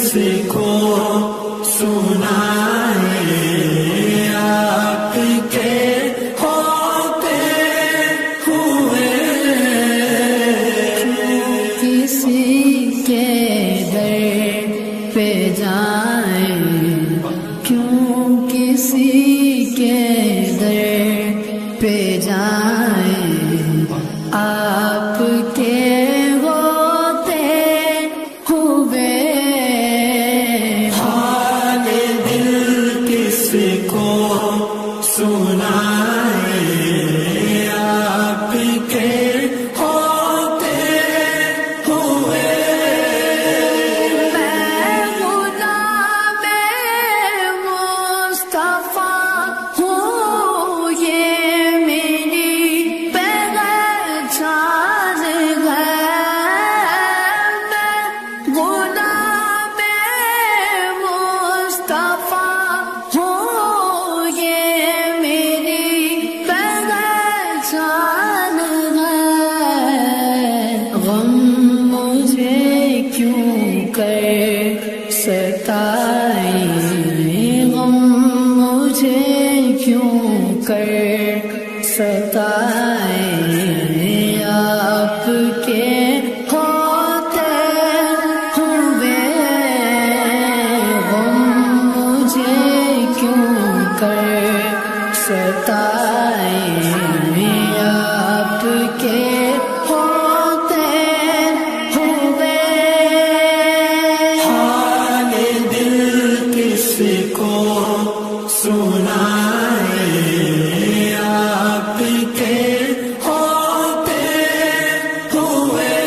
کس کو سنائے آپ کے ہوتے ہوئے، کسی کے در پہ جائیں، کیوں کسی کے در پہ جائیں، آپ کے ہوتے ہوئے حال دل کس کو سنائے آپ کے ہوتے ہوئے، میں غلام مصطفیٰ ہوں، یہ میری پہچان ہے، میں غلام مصطفیٰ ہوں، یہ میری پہچان ہے، غم مجھے کیوں کر ستائے، غم مجھے کیوں کر ستائے، آپ کے ہوتے ہوئے، غم مجھے کیوں کر ستائے، آپ کے ہوتے ہوئے حال دل کس کو سنائے آپ کے ہوتے ہوئے،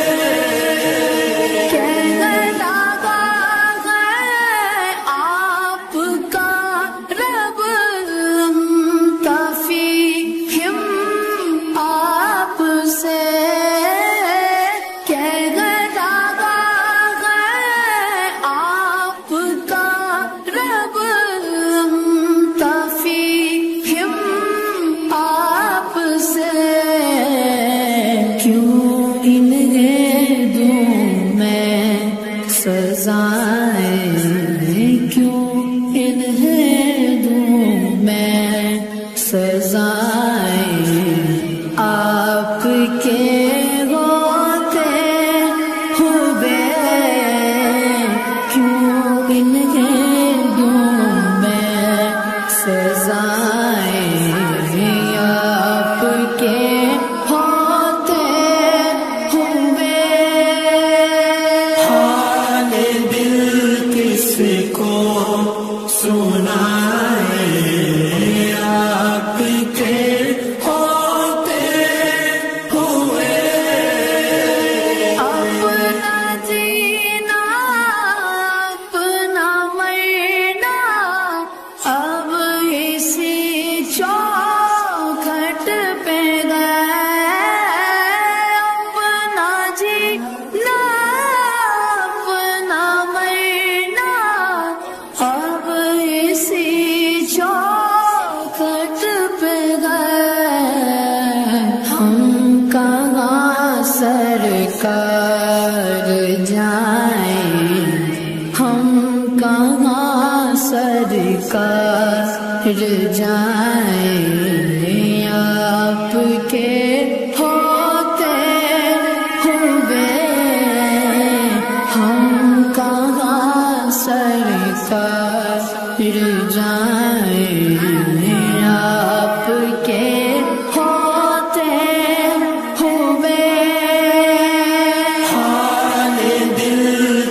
کہنے لگا ہے آپ کا رب کافی ہم آپ سے، کہنے لگا ہے آپ کا رب کافی ہم آپ سے، کیوں انہیں دوں میں سزائیں، کیوں انہیں دوں میں سزائیں، آپ کے ہوتے ہوئے، کیوں انہیں دوں میں سزائیں، آپ کے ہوتے ہوئے حال دل کس کو سنائے آپ کے ہوتے ہوئے، اپنا جینا اپنا مرنا اب اسی چوکھٹ پہ گئے، اپنا جینا اپنا مرنا اب اسی چوکھٹ پہ گئے، ہم کہاں سرکار جائیں، ہم کہاں سرکار جائیں، آپ کے ہوتے ہوئے، ہم کہاں سرکار جائیں، آپ کے ہوتے ہوئے حال دل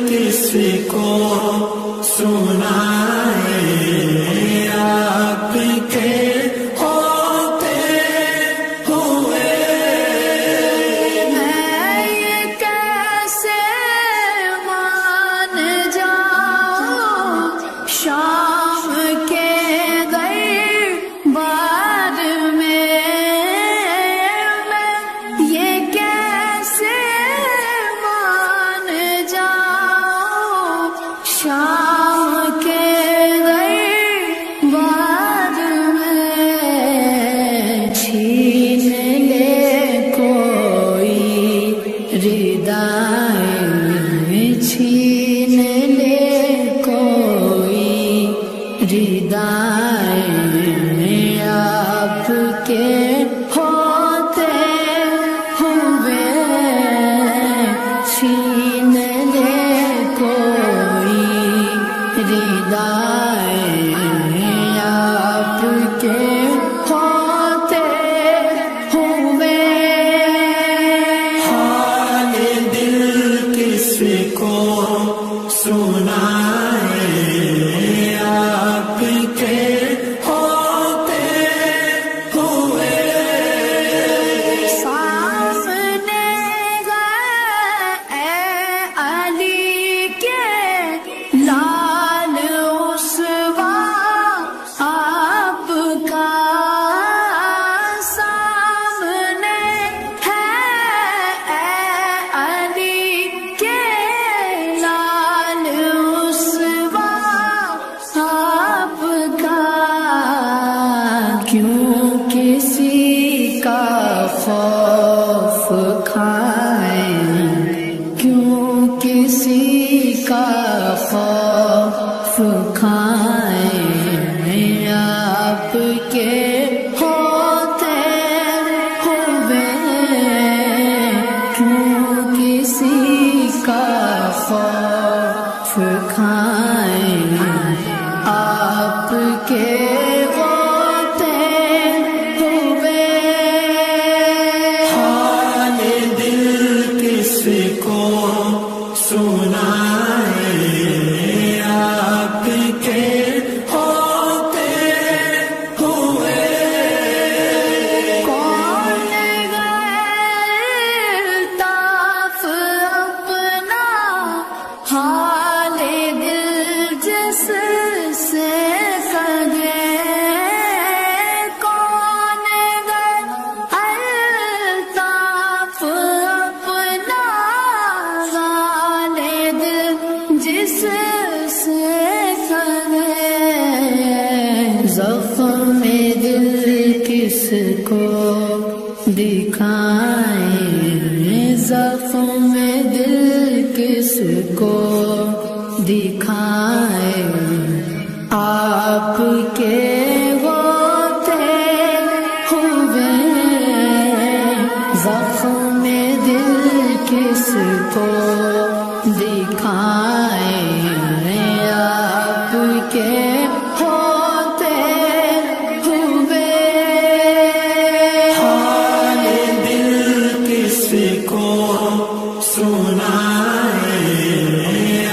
کس کو سنائے آپ کے ہوتے ہوئے، میں یہ کیسے مان جاؤں شام کے دربار میں، میں یہ کیسے مان جاؤں شام کے دربار میں، چھین لے کوئی ردائیں، چھین لے کو سنائے آپ کے ہوتے ہوئے سامنے گئے اے علی کے لال اسوا آپ کا سامنے ہے اے علی کے لال اسوا آپ کا کیوں کسی کا خوف کھائیں کیوں کسی کا خوف کھائیں آپ کے ہوتے ہوئے کیوں کسی کا خوف کھائیں آپ کے ہوتے ہوئے حال دل کس کو سنائے آپ کے ہوتے ہوئے کون الطاف اپنا حال دل جس سے کہے کون الطاف اپنا حال دل جس سے کہے زخم دل کس کو دکھائیں زخم دل کس کو دکھائیں آپ کے ہوتے ہوئے زخم دل کس کو دکھائیں آپ کے ہوتے ہوئے حال دل کس کو سنائے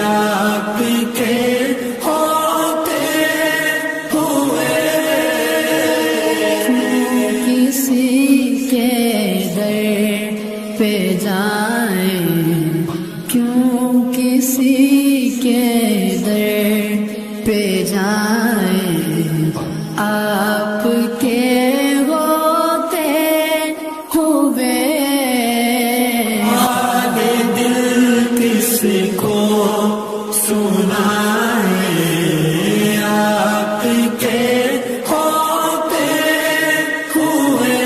آپ کے ہوتے ہوئے کسی کے در پہ جائیں کیوں کسی کے در پہ جائیں آپ کے ہوتے ہوئے حال دل کس کو سنائے آپ کے ہوتے ہوئے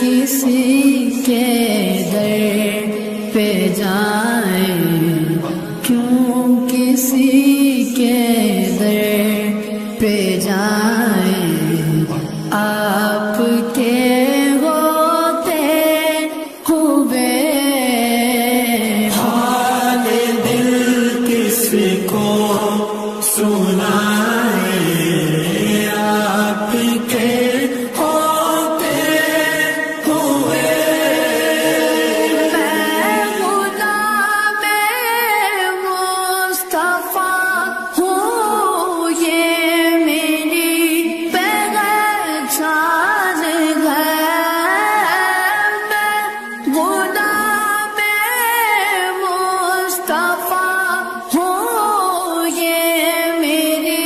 کسی کے در پہ جائیں کیوں کسی کے در پہ جائیں آپ کے ہوتے ہوئے حال دل کس کو سنائے آپ کے ہوتے ہوئے میں غلام مصطفیٰ ہوں یہ میری پہچان ہے میں غلام مصطفیٰ ہوں یہ میری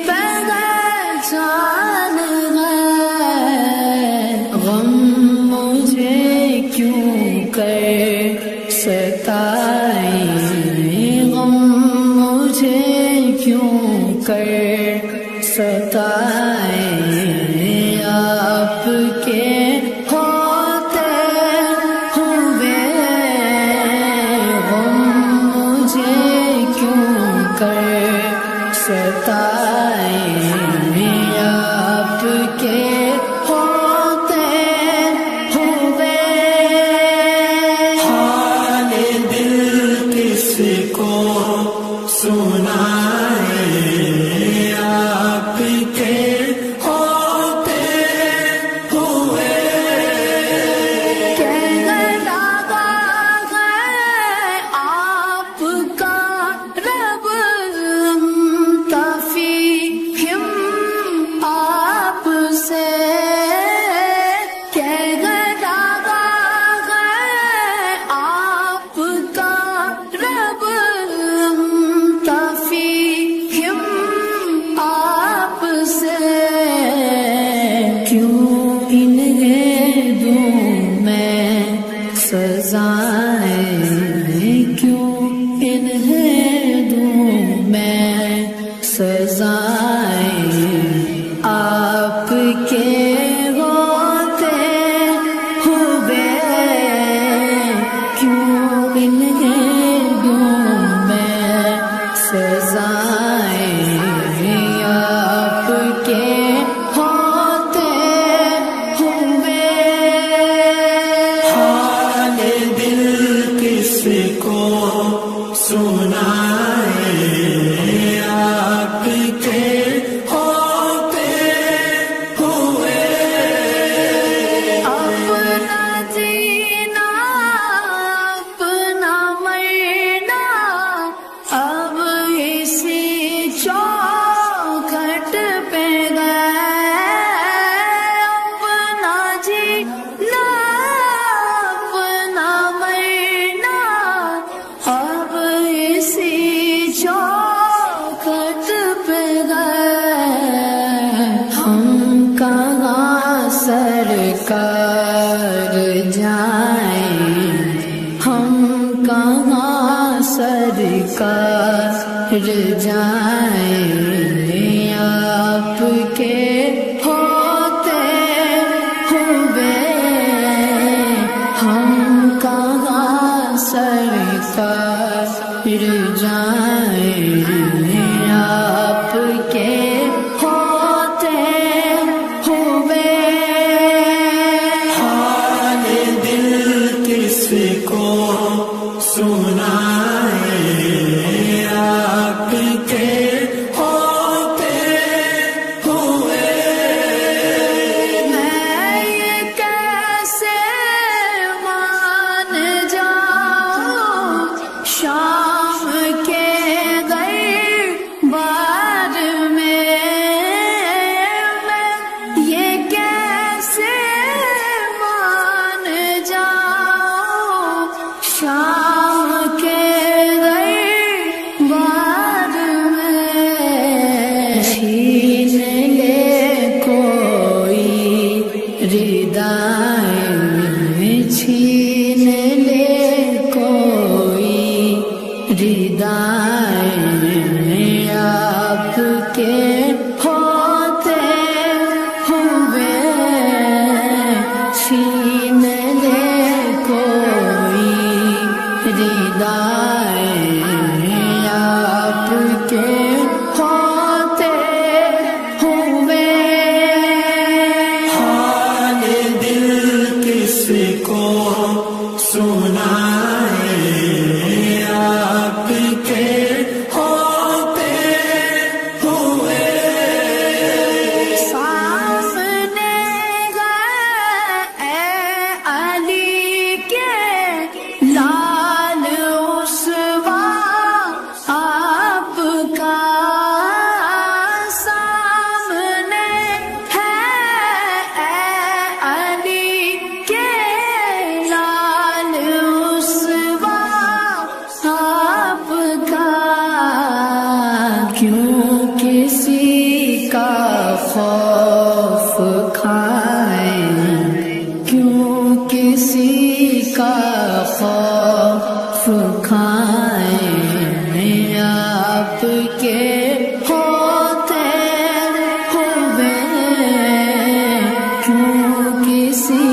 پہچان ہے غم مجھے کیوں کر ستائیں غم مجھے کیوں کر ستائیں آپ کے ہوتے ہوئے غم مجھے کیوں کر ستائیں آپ کے ہوتے ہوئے حال دل انہیں دوں میں سزائیں آپ کے ہوتے ہوئے. حال دل کس کو سنائے آپ کے ہوتے ہوئے. اپنا جینا اپنا مرنا اب اسی چوکھٹ پہ گئے. اپنا جینا اپنا مرنا اب اسی چوکھٹ پہ گئے. ہم کہاں سرکار جائیں ہم کہاں سرکار جائیں آپ کے ہوتے ہوئے. ہم کہاں سرکار جائیں آپ کے ہوتے ہوئے. حال دل کس کو سنائے آپ کے ہوتے ہوئے. میں یہ کیسے مان جاؤں شام کے دربار میں. میں یہ کیسے مان جاؤں شام کے دربار میں. چھین لے کوئی ردائیں چھین لے کوئی ردائیں آپ کے ہوتے ہوئے. چھین لے کوئی ردائیں آپ کے ہوتے ہوئے. حال دل کس کو سنائے آپ کے ہوتے ہوئے. سامنے گئے اے علی کے لال عثمان آپ کا. سامنے ہے اے علی کے لال عثمان آپ کا. کیوں کسی کا خوف کھائیں کیوں کسی کا خوف کھائیں آپ کے ہوتے ہوئے. کیوں کسی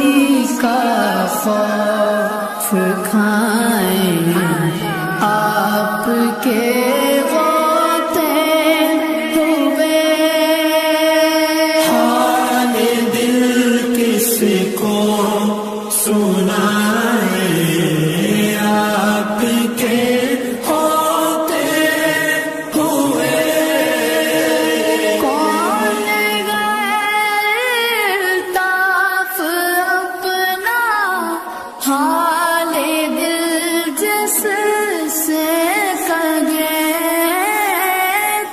کا خوف کھائیں آپ کے ہوتے ہوئے. حال دل کس کو سنائے آپ کے ہوتے ہوئے. کون غیر الطاف اپنا حال دل جس سے کہے.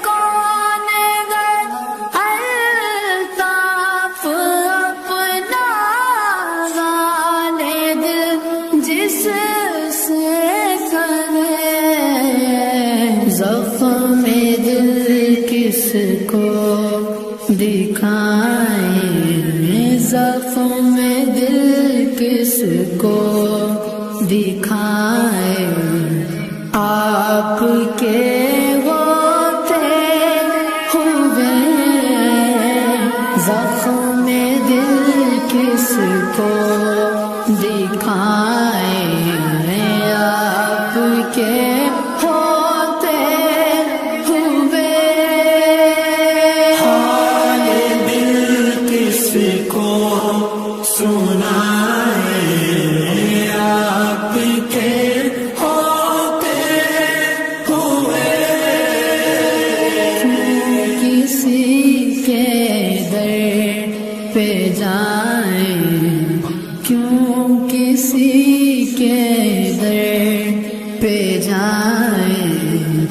کون غیر الطاف اپنا حال دل جس سے کہے. زخم دل کس کو دکھائیں زخم دل کس کو دکھائیں آپ کے ہوتے ہوئے. زخم دل کس کو دکھائیں کے ہوتے ہوئے حال دل کس کو سنائے آپ کے ہوتے ہوئے کسی کے در پہ جائیں کیوں کسی کے در پہ جائیں